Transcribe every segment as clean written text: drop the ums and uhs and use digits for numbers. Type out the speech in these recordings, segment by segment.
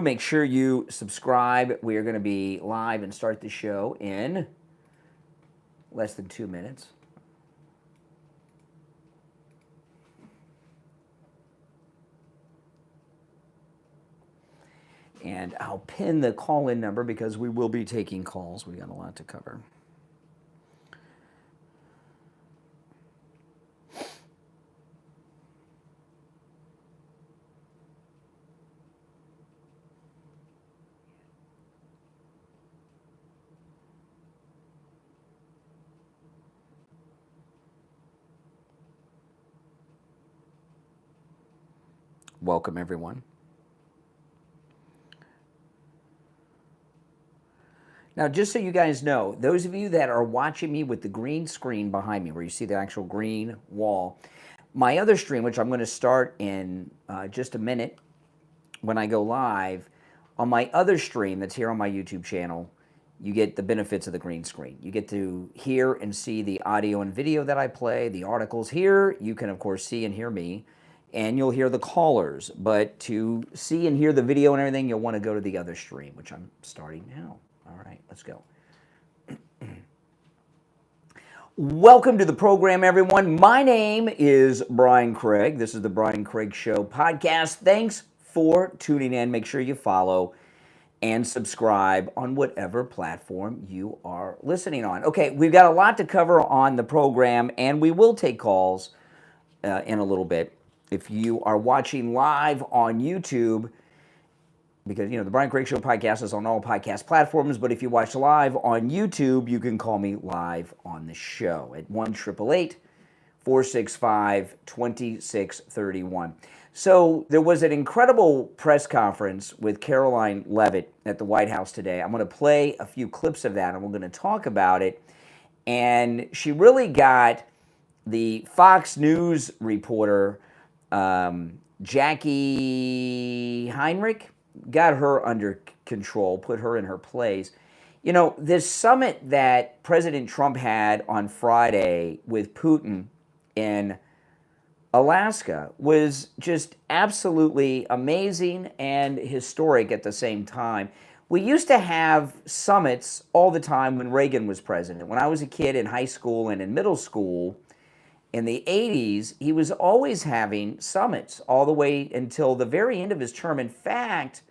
Make sure you subscribe. We are going to be live and start the show in less than 2 minutes. And I'll pin the call-in number because we will be taking calls. We got a lot to cover. Welcome, everyone. Now, just so you guys know, those of you that are watching me with the green screen behind me, where you see the actual green wall, my other stream, which I'm going to start in just a minute when I go live, on my other stream that's here on my YouTube channel, you get the benefits of the green screen. You get to hear and see the audio and video that I play, the articles here. You can, of course, see and hear me, and you'll hear the callers. But to see and hear the video and everything, you'll want to go to the other stream, which I'm starting now. All right, let's go. Welcome to the program, everyone. My name is Brian Craig. This is the Brian Craig Show podcast. Thanks for tuning in. Make sure you follow and subscribe on whatever platform you are listening on. Okay, we've got a lot to cover on the program, and we will take calls in a little bit. If you are watching live on YouTube, because, you know, the Brian Craig Show podcast is on all podcast platforms, but if you watch live on YouTube, you can call me live on the show at 1-888-465-2631. So there was an incredible press conference with Caroline Leavitt at the White House today. I'm going to play a few clips of that, and we're going to talk about it. And she really got the Fox News reporter, Jackie Heinrich, got her under control, put her in her place. You know, this summit that President Trump had on Friday with Putin in Alaska was just absolutely amazing and historic at the same time. We used to have summits all the time when Reagan was president. When I was a kid in high school and in middle school in the 80s, he was always having summits all the way until the very end of his term. In fact,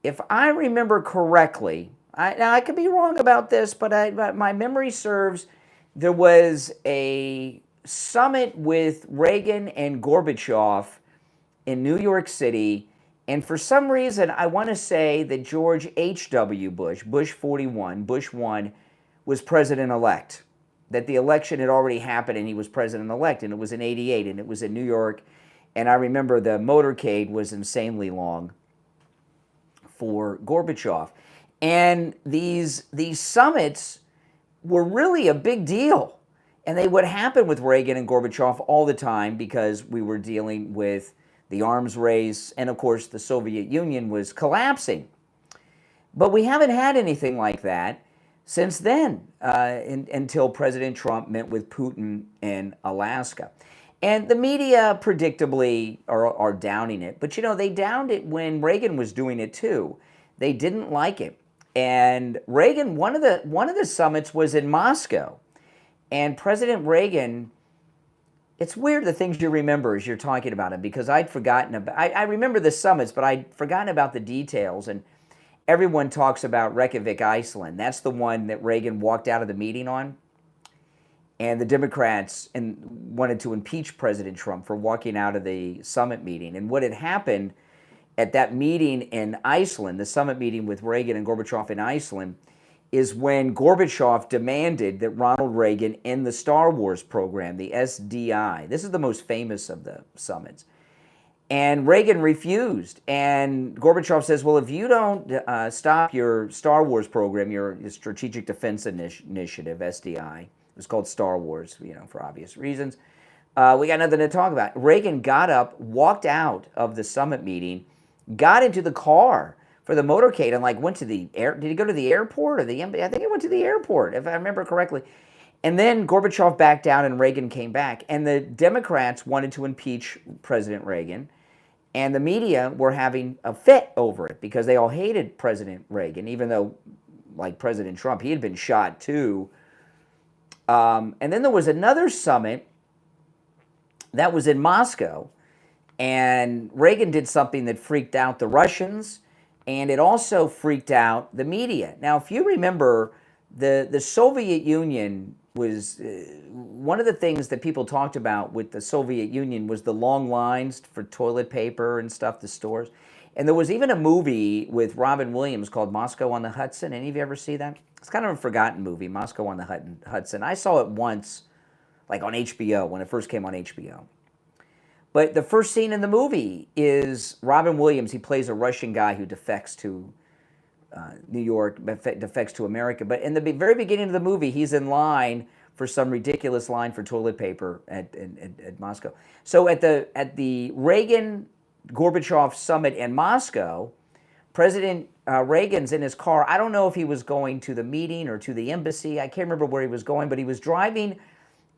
if I remember correctly, now I could be wrong about this, but my memory serves, there was a summit with Reagan and Gorbachev in New York City, and for some reason, I want to say that George H.W. Bush, Bush 41, Bush 1, was president-elect, that the election had already happened and he was president-elect, and it was in 88, and it was in New York, and I remember the motorcade was insanely long for Gorbachev. And these summits were really a big deal. And they would happen with Reagan and Gorbachev all the time because we were dealing with the arms race, and of course the Soviet Union was collapsing. But we haven't had anything like that since then, until President Trump met with Putin in Alaska. And the media predictably are downing it. But, you know, they downed it when Reagan was doing it too. They didn't like it. And Reagan, one of the summits was in Moscow. And President Reagan, it's weird the things you remember as you're talking about it, because I'd forgotten about, I remember the summits, but I'd forgotten about the details. And everyone talks about Reykjavik, Iceland. That's the one that Reagan walked out of the meeting on. And the Democrats wanted to impeach President Trump for walking out of the summit meeting. And what had happened at that meeting in Iceland, the summit meeting with Reagan and Gorbachev in Iceland, is when Gorbachev demanded that Ronald Reagan end the Star Wars program, the SDI. This is the most famous of the summits. And Reagan refused. And Gorbachev says, well, if you don't stop your Star Wars program, your Strategic Defense Initiative, SDI, it was called Star Wars, you know, for obvious reasons. We got nothing to talk about. Reagan got up, walked out of the summit meeting, got into the car for the motorcade, and like went to the air. Did he go to the airport or the embassy? I think he went to the airport, if I remember correctly. And then Gorbachev backed down, and Reagan came back. And the Democrats wanted to impeach President Reagan. And the media were having a fit over it because they all hated President Reagan, even though, like President Trump, he had been shot too. And then there was another summit that was in Moscow, and Reagan did something that freaked out the Russians, and it also freaked out the media. Now, if you remember, the Soviet Union was one of the things that people talked about with the Soviet Union was the long lines for toilet paper and stuff, the stores. And there was even a movie with Robin Williams called Moscow on the Hudson. Any of you ever see that? It's kind of a forgotten movie, Moscow on the Hudson. I saw it once, like on HBO, when it first came on HBO. But the first scene in the movie is Robin Williams. He plays a Russian guy who defects to New York, defects to America. But in the very beginning of the movie, he's in line for some ridiculous line for toilet paper at Moscow. So at the Reagan-Gorbachev summit in Moscow, President Reagan's in his car. I don't know if he was going to the meeting or to the embassy. I can't remember where he was going, but he was driving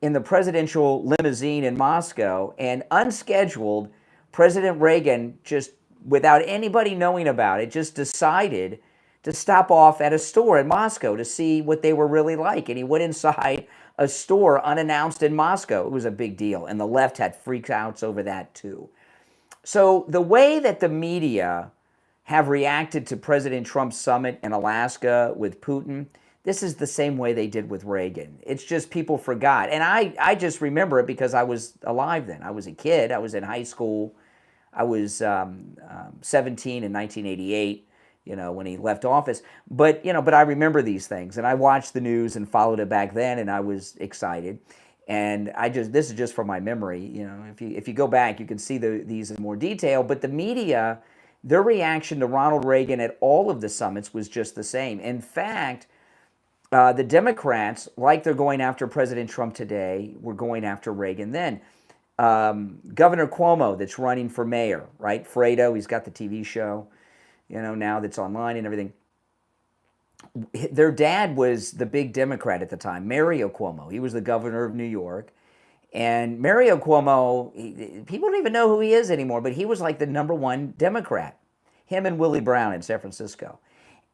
in the presidential limousine in Moscow, and unscheduled, President Reagan, just without anybody knowing about it, just decided to stop off at a store in Moscow to see what they were really like. And he went inside a store unannounced in Moscow. It was a big deal, and the left had freakouts over that too. So the way that the media have reacted to President Trump's summit in Alaska with Putin, this is the same way they did with Reagan. It's just people forgot. And I just remember it because I was alive then. I was a kid. I was in high school. I was 17 in 1988, when he left office. But I remember these things. And I watched the news and followed it back then, and I was excited. And this is just from my memory. If you go back, you can see these in more detail. But the media, their reaction to Ronald Reagan at all of the summits was just the same. In fact, the Democrats, like they're going after President Trump today, were going after Reagan then. Governor Cuomo, that's running for mayor, right? Fredo, he's got the TV show, now that's online and everything. Their dad was the big Democrat at the time, Mario Cuomo. He was the governor of New York. And Mario Cuomo, people don't even know who he is anymore, but he was like the #1 Democrat, him and Willie Brown in San Francisco.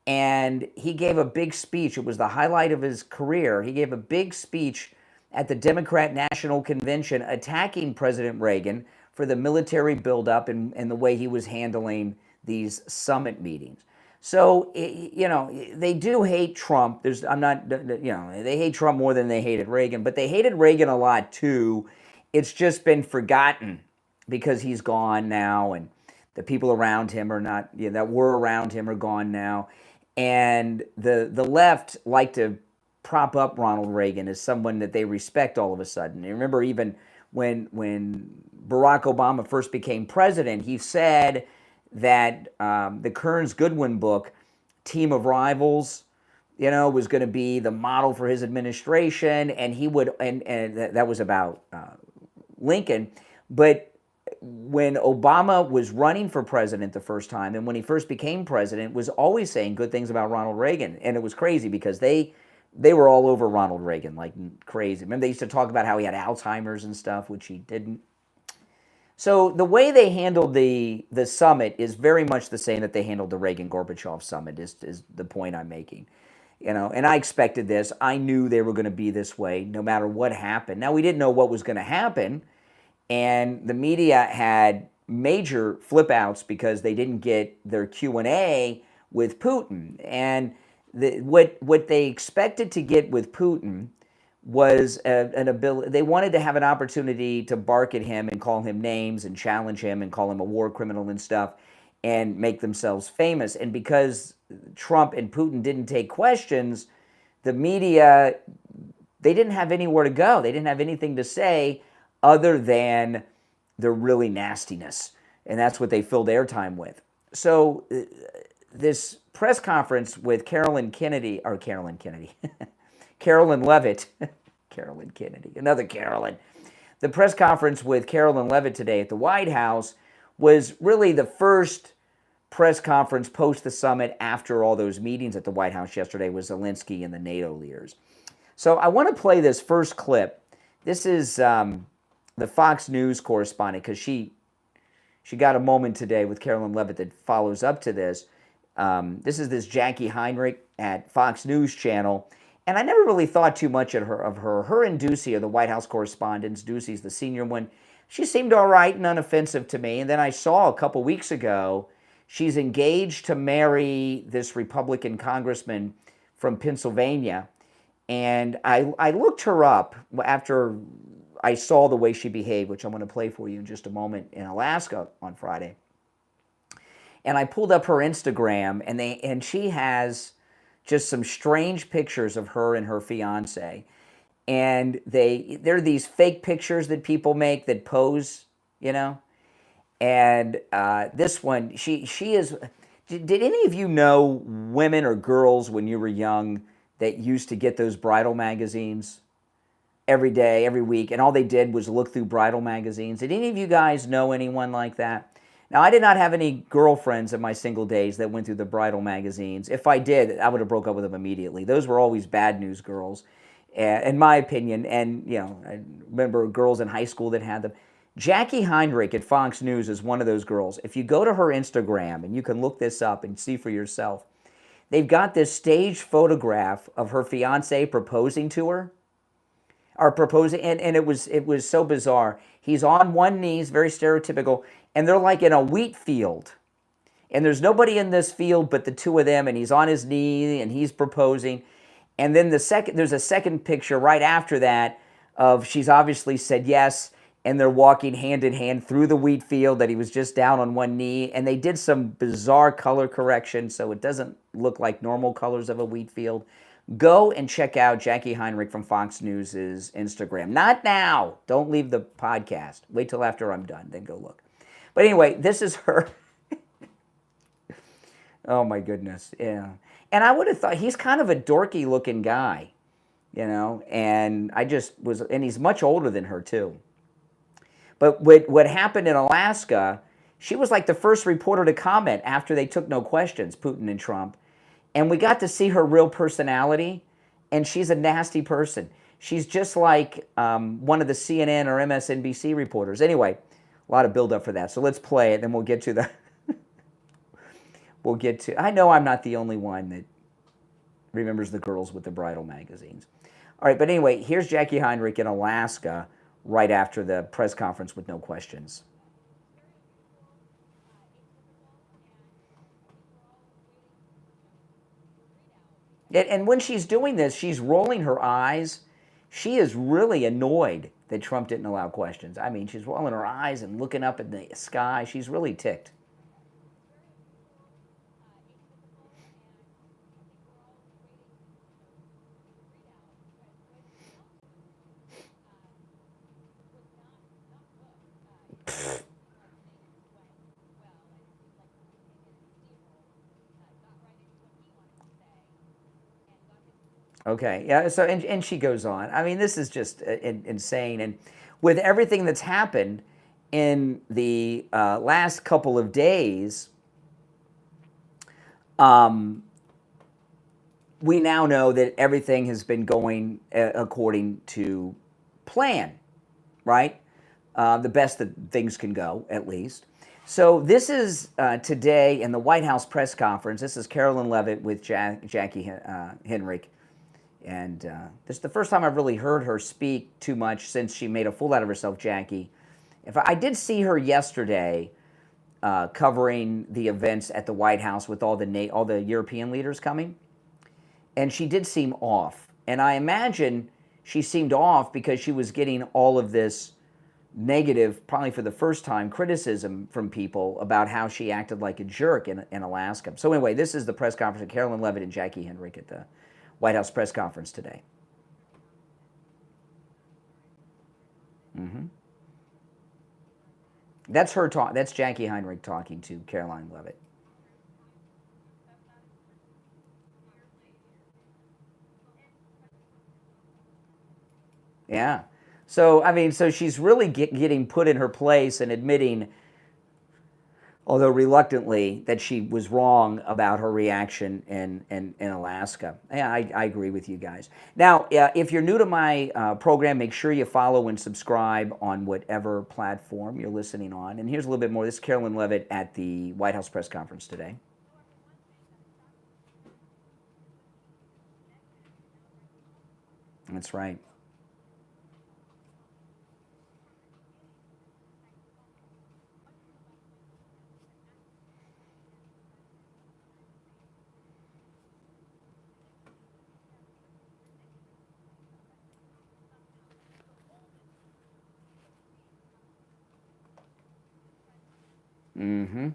And he gave a big speech. It was the highlight of his career. He gave a big speech at the Democrat National Convention attacking President Reagan for the military buildup and the way he was handling these summit meetings. So, they do hate Trump. They hate Trump more than they hated Reagan, but they hated Reagan a lot too. It's just been forgotten because he's gone now, and the people around him are not, that were around him are gone now. And the left like to prop up Ronald Reagan as someone that they respect all of a sudden. You remember even when Barack Obama first became president, he said that the Kearns Goodwin book, Team of Rivals, was going to be the model for his administration, and he would, and that was about Lincoln. But when Obama was running for president the first time, and when he first became president, was always saying good things about Ronald Reagan. And it was crazy because they were all over Ronald Reagan like crazy. Remember, they used to talk about how he had Alzheimer's and stuff, which he didn't. So the way they handled the summit is very much the same that they handled the Reagan-Gorbachev summit, is the point I'm making. And I expected this. I knew they were going to be this way no matter what happened. Now, we didn't know what was going to happen. And the media had major flip-outs because they didn't get their Q&A with Putin. And what they expected to get with Putin was an ability. They wanted to have an opportunity to bark at him and call him names and challenge him and call him a war criminal and stuff and make themselves famous. And because Trump and Putin didn't take questions, the media, they didn't have anywhere to go. They didn't have anything to say other than their really nastiness. And that's what they filled airtime with. So this press conference with Carolyn Levitt, Carolyn Kennedy, another Carolyn. The press conference with Carolyn Levitt today at the White House was really the first press conference post the summit after all those meetings at the White House yesterday with Zelensky and the NATO leaders. So I want to play this first clip. This is the Fox News correspondent, because she she got a moment today with Carolyn Levitt that follows up to this. This is this Jackie Heinrich at Fox News Channel. And I never really thought too much of her. Her and Ducey are the White House correspondents. Ducey's the senior one. She seemed all right and unoffensive to me. And then I saw a couple weeks ago, she's engaged to marry this Republican congressman from Pennsylvania. And I looked her up after I saw the way she behaved, which I'm going to play for you in just a moment, in Alaska on Friday. And I pulled up her Instagram, and she has just some strange pictures of her and her fiance. And they're these fake pictures that people make that pose, you know. And this one, she is. Did any of you know women or girls when you were young that used to get those bridal magazines every day, every week, and all they did was look through bridal magazines? Did any of you guys know anyone like that? Now, I did not have any girlfriends in my single days that went through the bridal magazines. If I did, I would have broke up with them immediately. Those were always bad news girls, in my opinion. And, you know, I remember girls in high school that had them. Jackie Heinrich at Fox News is one of those girls. If you go to her Instagram, and you can look this up and see for yourself, they've got this staged photograph of her fiance proposing to her, or proposing, and it was so bizarre. He's on one knee, very stereotypical, and they're like in a wheat field. And there's nobody in this field but the two of them, and he's on his knee, and he's proposing. And then there's a second picture right after that of she's obviously said yes, and they're walking hand in hand through the wheat field that he was just down on one knee. And they did some bizarre color correction, so it doesn't look like normal colors of a wheat field. Go and check out Jackie Heinrich from Fox News' Instagram. Not now. Don't leave the podcast. Wait till after I'm done, then go look. But anyway, this is her. Oh, my goodness. Yeah. And I would have thought he's kind of a dorky looking guy, you know, and and he's much older than her, too. But what happened in Alaska, she was like the first reporter to comment after they took no questions, Putin and Trump. And we got to see her real personality, and she's a nasty person. She's just like one of the CNN or MSNBC reporters. Anyway, a lot of buildup for that. So let's play it, then we'll get to the... I know I'm not the only one that remembers the girls with the bridal magazines. All right, but anyway, here's Jackie Heinrich in Alaska right after the press conference with no questions. And when she's doing this, she's rolling her eyes. She is really annoyed that Trump didn't allow questions. I mean, she's rolling her eyes and looking up at the sky. She's really ticked. Okay, yeah, so, and she goes on. I mean, this is just insane. And with everything that's happened in the last couple of days, we now know that everything has been going according to plan, right? The best that things can go, at least. So this is today in the White House press conference. This is Carolyn Levitt with Jackie Heinrich. And this is the first time I've really heard her speak too much since she made a fool out of herself, Jackie. I did see her yesterday covering the events at the White House with all the European leaders coming, and she did seem off. And I imagine she seemed off because she was getting all of this negative, probably for the first time, criticism from people about how she acted like a jerk in Alaska. So anyway, this is the press conference of Carolyn Levitt and Jackie Heinrich at the White House press conference today. Mm-hmm. That's her talk. That's Jackie Heinrich talking to Caroline Levitt. Yeah. So, I mean, so she's really getting put in her place and admitting although reluctantly, that she was wrong about her reaction in Alaska. Yeah, I agree with you guys. Now, if you're new to my program, make sure you follow and subscribe on whatever platform you're listening on. And here's a little bit more. This is Carolyn Levitt at the White House press conference today. That's right. Mm-hmm.